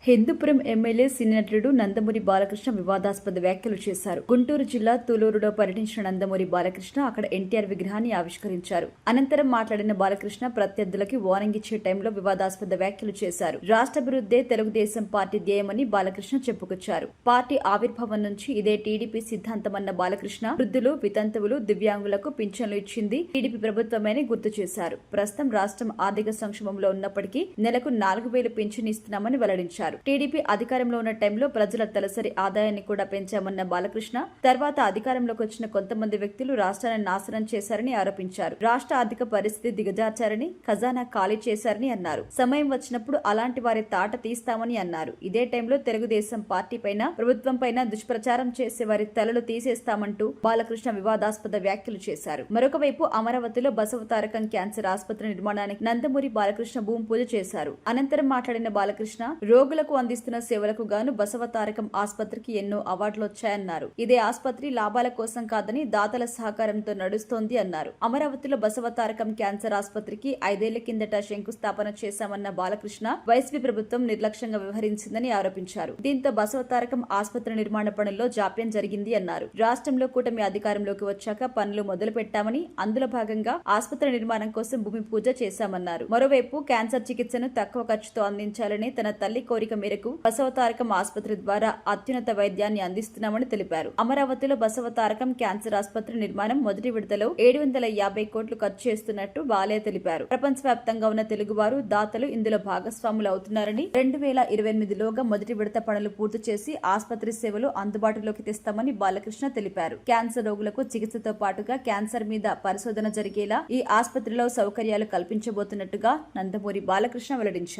Hindupuram MLA సినీ నటుడు నందమూరి బాలకృష్ణ వివాదాస్పద వ్యాఖ్యలు చేశారు. గుంటూరు జిల్లా తులూరులో పర్యటించిన నందమూరి బాలకృష్ణ అక్కడ ఎన్టీఆర్ విగ్రహాన్ని ఆవిష్కరించారు. అనంతరం మాట్లాడిన బాలకృష్ణ ప్రత్యర్థులకి వార్నింగ్ ఇచ్చే టైంలో వివాదాస్పద వ్యాఖ్యలు చేశారు. రాష్ట్రాభివృద్ధే తెలుగుదేశం పార్టీ ధ్యేయమని బాలకృష్ణ చెప్పుకొచ్చారు. పార్టీ ఆవిర్భావం నుంచి ఇదే టీడీపీ సిద్ధాంతమన్న బాలకృష్ణ వృద్ధులు, వితంతువులు, దివ్యాంగులకు పింఛన్లు ఇచ్చింది టీడీపీ ప్రభుత్వమని గుర్తు చేశారు. ప్రస్తుతం రాష్ట్రం ఆర్థిక సంక్షోభంలో ఉన్నప్పటికీ నెలకు 4,000 పింఛన్ ఇస్తున్నామని వెల్లడించారు. టీడీపీ అధికారంలో ఉన్న టైంలో ప్రజల తలసరి ఆదాయాన్ని కూడా పెంచామన్న బాలకృష్ణ తర్వాత అధికారంలోకి వచ్చిన కొంతమంది వ్యక్తులు రాష్ట్రాన్ని నాశనం చేశారని ఆరోపించారు. రాష్ట్ర ఆర్థిక పరిస్థితి దిగజార్చారని, ఖజానా ఖాళీ చేశారని అన్నారు. సమయం వచ్చినప్పుడు అలాంటి వారి తాట తీస్తామని అన్నారు. ఇదే టైంలో తెలుగుదేశం పార్టీ పైన, ప్రభుత్వం పైన దుష్ప్రచారం చేసే వారి తలలు తీసేస్తామంటూ బాలకృష్ణ వివాదాస్పద వ్యాఖ్యలు చేశారు. మరొక వైపు అమరావతిలో బసవతారకం క్యాన్సర్ ఆసుపత్రి నిర్మాణానికి నందమూరి బాలకృష్ణ భూమి పూజ చేశారు. అనంతరం మాట్లాడిన బాలకృష్ణ రోగులకు అందిస్తున్న సేవలకు గాను బసవతారకం ఆసుపత్రికి ఎన్నో అవార్డులు వచ్చాయన్నారు. ఇదే ఆసుపత్రి లాభాల కోసం కాదని దాతల సహకారంతో నడుస్తోంది అన్నారు. అమరావతిలో బసవతారకం క్యాన్సర్ ఆసుపత్రికి 5 ఏళ్ల కిందట శంకుస్థాపన చేశామన్న బాలకృష్ణ వైసీపీ ప్రభుత్వం నిర్లక్ష్యంగా వ్యవహరించిందని ఆరోపించారు. దీంతో బసవతారకం ఆసుపత్రి నిర్మాణ పనుల్లో జాప్యం జరిగింది అన్నారు. రాష్ట్రంలో కూటమి అధికారంలోకి వచ్చాక పనులు మొదలు పెట్టామని, అందులో భాగంగా ఆసుపత్రి నిర్మాణం కోసం భూమి పూజ చేశామన్నారు. మరోవైపు క్యాన్సర్ చికిత్సను తక్కువ ఖర్చుతో అందించాలని తన తల్లి కోరిక మేరకు బసవతారకం ఆసుపత్రి ద్వారా అత్యున్నత వైద్యాన్ని అందిస్తున్నామని తెలిపారు. అమరావతిలో బసవతారకం క్యాన్సర్ ఆసుపత్రి నిర్మాణం మొదటి విడతలో 750 కోట్లు ఖర్చు చేస్తున్నట్టు బాలయ్య తెలిపారు. ప్రపంచవ్యాప్తంగా ఉన్న తెలుగువారు, దాతలు ఇందులో భాగస్వాములు అవుతున్నారని, 2028లోగా మొదటి విడత పనులు పూర్తి చేసి ఆసుపత్రి సేవలు అందుబాటులోకి తెస్తామని బాలకృష్ణ తెలిపారు. క్యాన్సర్ రోగులకు చికిత్సతో పాటుగా క్యాన్సర్ మీద పరిశోధన జరిగేలా ఈ ఆసుపత్రిలో సౌకర్యాలు కల్పించబోతున్నట్టుగా నందమూరి బాలకృష్ణ వెల్లడించారు.